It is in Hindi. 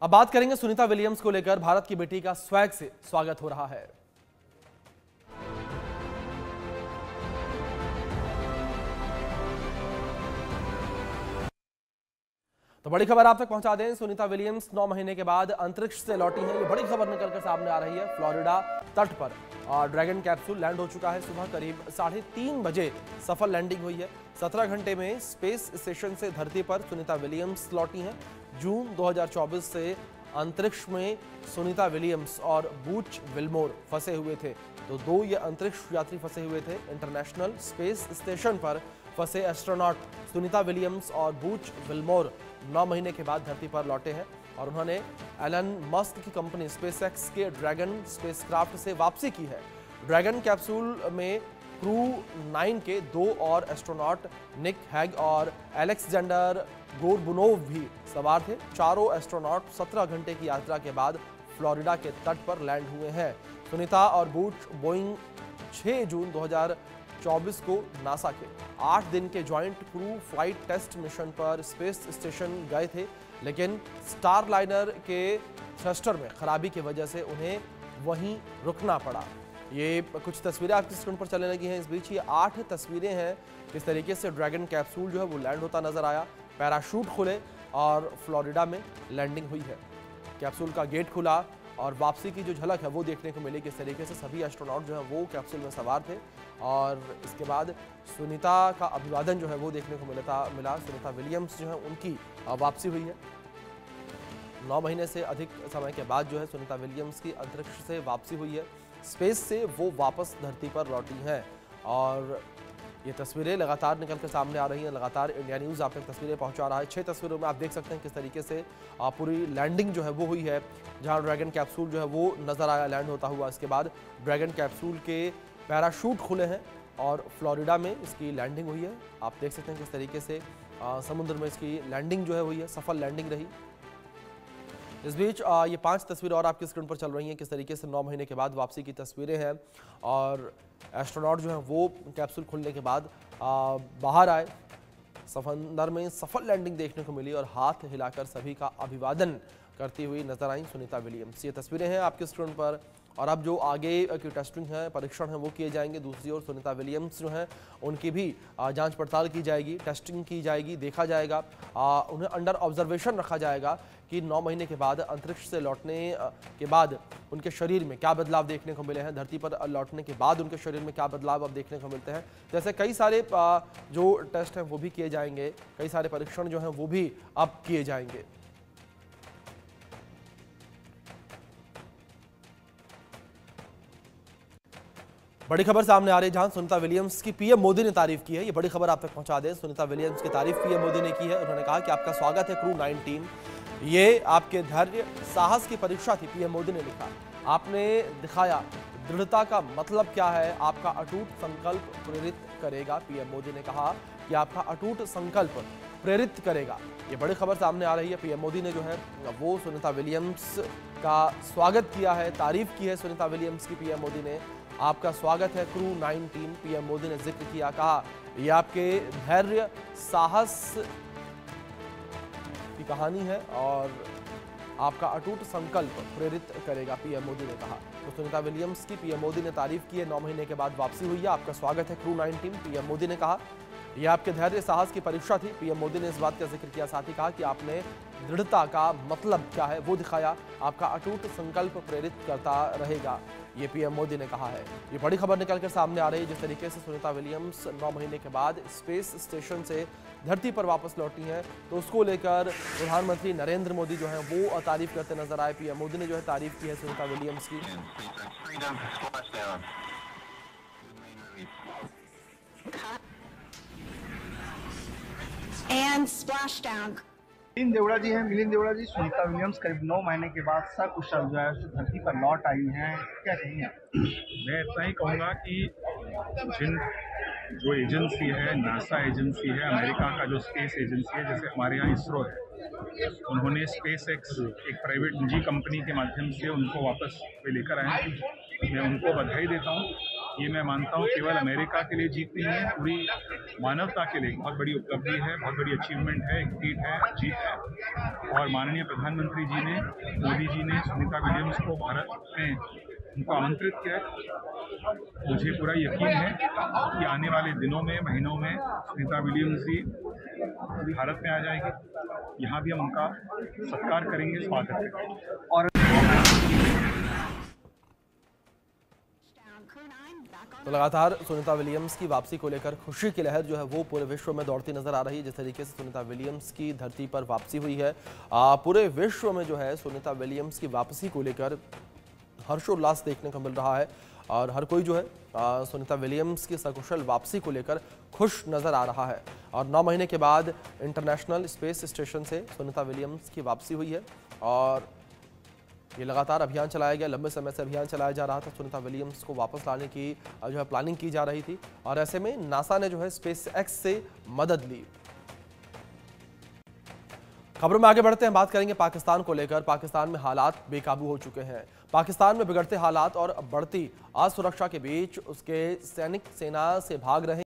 अब बात करेंगे सुनीता विलियम्स को लेकर। भारत की बेटी का स्वैग से स्वागत हो रहा है। तो बड़ी खबर आप तक पहुंचा दें। सुनीता विलियम्स 9 महीने के बाद अंतरिक्ष से लौटी हैं। ये बड़ी खबर निकलकर सामने आ रही है। फ्लोरिडा तट पर ड्रैगन कैप्सूल लैंड हो चुका है। सुबह करीब 3:30 बजे सफल लैंडिंग हुई है। 17 घंटे में स्पेस स्टेशन से धरती पर सुनीता विलियम्स लौटी हैं। जून 2024 से अंतरिक्ष में सुनीता विलियम्स और बूच विल्मोर फंसे हुए थे। तो 2 ये अंतरिक्ष यात्री फंसे हुए थे। इंटरनेशनल स्पेस स्टेशन पर फंसे एस्ट्रोनॉट सुनीता विलियम्स और बूच विल्मोर 9 महीने के बाद धरती पर लौटे हैं और उन्होंने एलन मस्क की कंपनी स्पेसएक्स के ड्रैगन स्पेसक्राफ्ट से वापसी की है। ड्रैगन कैप्सूल में क्रू 9 के 2 और एस्ट्रोनॉट निक हैग और एलेक्जेंडर गोरबुनोव भी सवार थे। चारों एस्ट्रोनॉट 17 घंटे की यात्रा के बाद फ्लोरिडा के तट पर लैंड हुए हैं। सुनीता और बूच बोइंग 6 जून 2024 को नासा के 8 दिन के joint crew flight test mission पर स्पेस स्टेशन गए थे, लेकिन स्टारलाइनर के थ्रस्टर में खराबी की वजह से उन्हें वहीं रुकना पड़ा। ये कुछ तस्वीरें आपकी स्क्रीन पर चलने लगी हैं। इस बीच ये 8 तस्वीरें हैं किस तरीके से ड्रैगन कैप्सूल जो है वो लैंड होता नजर आया। पैराशूट खुले और फ्लोरिडा में लैंडिंग हुई है। कैप्सूल का गेट खुला और वापसी की जो झलक है वो देखने को मिली। किस तरीके से सभी एस्ट्रोनॉट जो है वो कैप्सूल में सवार थे और इसके बाद सुनीता का अभिवादन जो है वो देखने को मिला। सुनीता विलियम्स जो है उनकी वापसी हुई है। 9 महीने से अधिक समय के बाद जो है सुनीता विलियम्स की अंतरिक्ष से वापसी हुई है। स्पेस से वो वापस धरती पर लौटी हैं और ये तस्वीरें लगातार निकलकर सामने आ रही हैं। लगातार इंडिया न्यूज़ आप तक तस्वीरें पहुंचा रहा है। 6 तस्वीरों में आप देख सकते हैं किस तरीके से पूरी लैंडिंग जो है वो हुई है। जहां ड्रैगन कैप्सूल जो है वो नज़र आया लैंड होता हुआ। इसके बाद ड्रैगन कैप्सूल के पैराशूट खुले हैं और फ्लोरिडा में इसकी लैंडिंग हुई है। आप देख सकते हैं किस तरीके से समुद्र में इसकी लैंडिंग जो है हुई है, सफल लैंडिंग रही। इस बीच ये 5 तस्वीरें और आपकी स्क्रीन पर चल रही हैं। किस तरीके से 9 महीने के बाद वापसी की तस्वीरें हैं और एस्ट्रोनॉट जो हैं वो कैप्सूल खुलने के बाद बाहर आए। समंदर में सफल लैंडिंग देखने को मिली और हाथ हिलाकर सभी का अभिवादन करती हुई नजर आई सुनीता विलियम्स। ये तस्वीरें हैं आपकी स्क्रीन पर और अब जो आगे की टेस्टिंग है, परीक्षण है वो किए जाएंगे। दूसरी ओर सुनीता विलियम्स जो हैं उनकी भी जांच पड़ताल की जाएगी, टेस्टिंग की जाएगी, देखा जाएगा, उन्हें अंडर ऑब्जर्वेशन रखा जाएगा कि 9 महीने के बाद अंतरिक्ष से लौटने के बाद उनके शरीर में क्या बदलाव देखने को मिले हैं। धरती पर लौटने के बाद उनके शरीर में क्या बदलाव अब देखने को मिलते हैं। जैसे कई सारे जो टेस्ट हैं वो भी किए जाएंगे, कई सारे परीक्षण जो हैं वो भी अब किए जाएंगे। बड़ी खबर सामने आ रही है जहां सुनीता विलियम्स की पीएम मोदी ने तारीफ की है। ये बड़ी खबर आप तक पहुंचा दें। सुनीता विलियम्स की तारीफ पीएम मोदी ने की है। उन्होंने कहा कि आपका स्वागत है क्रू 19। ये आपके धैर्य साहस की परीक्षा थी, पीएम मोदी ने लिखा। आपने दिखाया दृढ़ता का मतलब क्या है। आपका अटूट संकल्प प्रेरित करेगा। पीएम मोदी ने कहा कि आपका अटूट संकल्प प्रेरित करेगा। ये बड़ी खबर सामने आ रही है। पीएम मोदी ने जो है वो सुनीता विलियम्स का स्वागत किया है, तारीफ की है सुनीता विलियम्स की। पीएम मोदी ने आपका स्वागत है क्रू 19, पीएम मोदी ने जिक्र किया। कहा यह आपके धैर्य साहस की कहानी है और आपका अटूट संकल्प प्रेरित करेगा, पीएम मोदी ने कहा। तो सुनीता विलियम्स की पीएम मोदी ने तारीफ की है। 9 महीने के बाद वापसी हुई है। आपका स्वागत है क्रू 19, पीएम मोदी ने कहा। यह आपके धैर्य साहस की परीक्षा थी। पीएम मोदी ने इस बात का जिक्र किया। साथ ही कहा कि आपने दृढ़ता का मतलब क्या है वो दिखाया। आपका अटूट संकल्प प्रेरित करता रहेगा, ये पीएम मोदी ने कहा है। ये बड़ी खबर निकलकर सामने आ रही है। जिस तरीके से सुनीता विलियम्स 9 महीने के बाद स्पेस स्टेशन से धरती पर वापस लौटी हैं तो उसको लेकर प्रधानमंत्री नरेंद्र मोदी जो है वो तारीफ करते नजर आए। पीएम मोदी ने जो है तारीफ की है सुनीता विलियम्स की। And splashdown. मिलिंद देवड़ा जी हैं। मिलिंद देवड़ा जी, सुनीता विलियम्स करीब 9 महीने के बाद सकुशल जो है धरती पर लौट आई हैं, क्या कहेंगे? मैं इतना ही कहूँगा कि जो एजेंसी है, नासा एजेंसी है, अमेरिका का जो स्पेस एजेंसी है, जैसे हमारे यहाँ इसरो है, उन्होंने स्पेस एक्स एक प्राइवेट निजी कंपनी के माध्यम से उनको वापस पे लेकर आए। मैं उनको बधाई देता हूँ। ये मैं मानता हूँ केवल अमेरिका के लिए जीत नहीं है, पूरी मानवता के लिए बहुत बड़ी उपलब्धि है, बहुत बड़ी अचीवमेंट है, एक फीट है, जीत है। और माननीय प्रधानमंत्री जी ने, मोदी जी ने सुनीता विलियम्स को भारत में उनको आमंत्रित किया है। मुझे पूरा यकीन है कि आने वाले दिनों में, महीनों में सुनीता विलियम्स जी भारत में आ जाएगी। यहाँ भी हम उनका सत्कार करेंगे, स्वागत करेंगे। और तो लगातार सुनीता विलियम्स की वापसी को लेकर खुशी की लहर जो है वो पूरे विश्व में दौड़ती नजर आ रही है। जिस तरीके से सुनीता विलियम्स की धरती पर वापसी हुई है, पूरे विश्व में जो है सुनीता विलियम्स की वापसी को लेकर हर्षोल्लास देखने को मिल रहा है और हर कोई जो है सुनीता विलियम्स की सकुशल वापसी को लेकर खुश नजर आ रहा है। और 9 महीने के बाद इंटरनेशनल स्पेस स्टेशन से सुनीता विलियम्स की वापसी हुई है और ये लगातार अभियान चलाया गया। लंबे समय से अभियान चलाया जा रहा था, सुनीता विलियम्स को वापस लाने की जो है प्लानिंग की जा रही थी और ऐसे में नासा ने जो है स्पेस एक्स से मदद ली। खबरों में आगे बढ़ते हैं, बात करेंगे पाकिस्तान को लेकर। पाकिस्तान में हालात बेकाबू हो चुके हैं। पाकिस्तान में बिगड़ते हालात और बढ़ती असुरक्षा के बीच उसके सैनिक सेना से भाग रहे